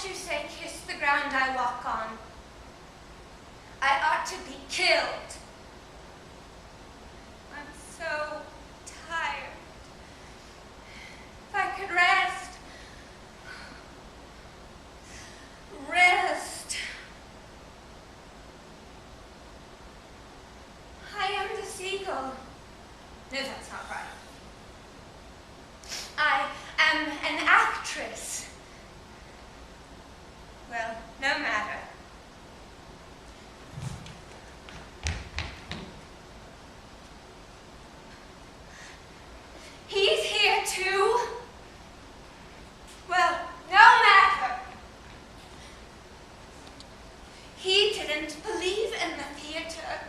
you say kiss the ground I walk on. I ought to be killed. I'm so tired. If I could rest. Rest. I am the Seagull. No, that's not right. I am an actress. Well, no matter. He's here too. Well, no matter. He didn't believe in the theater.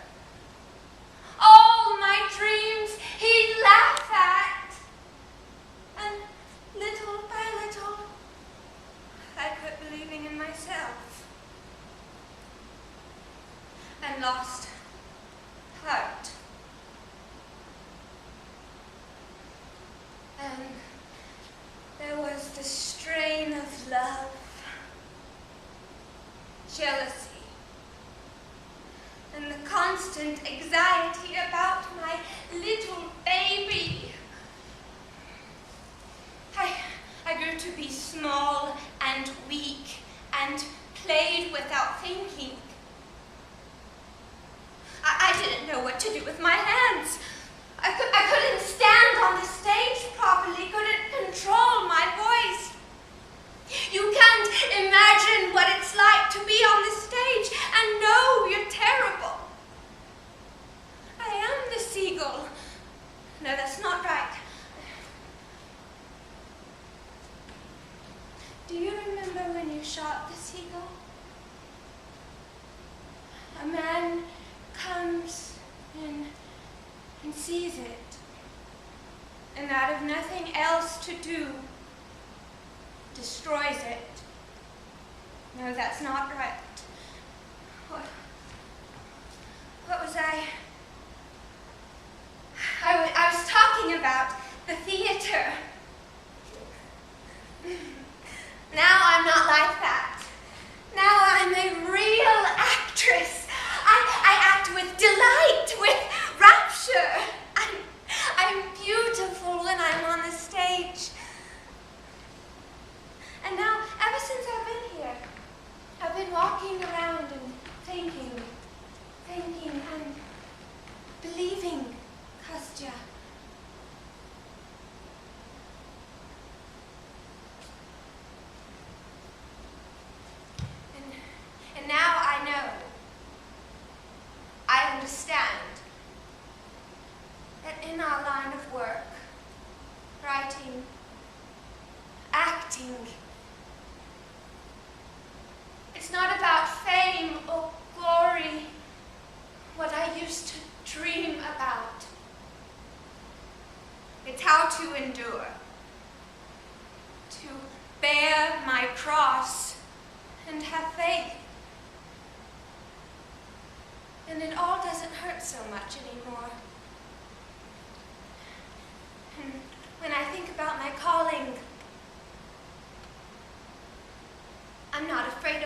All my dreams he'd laugh at. And little by little, I quit believing in myself. And lost heart. And there was the strain of love, jealousy, and the constant anxiety about my little baby. I grew to be small and weak and played without thinking. I didn't know what to do with my hands. I couldn't stand on the stage properly, couldn't control my voice. You can't imagine what it's like to be on the stage and know you're terrible. I am the Seagull. No, that's not right. Do you remember when you shot the Seagull? A man comes in and sees it, and out of nothing else to do, destroys it. No, that's not right. What was I was talking about the theater. Now I'm not like that. Now I'm a real actress. I act with delight, with rapture. I'm beautiful when I'm on the stage. And now, ever since I've been here, I've been walking around and thinking and believing, Kostya. And now I know, I understand that in our line of work, writing, acting, it's not about fame or glory, what I used to dream about. It's how to endure, to bear my cross and have faith. And it all doesn't hurt so much anymore. And when I think about my calling, I'm not afraid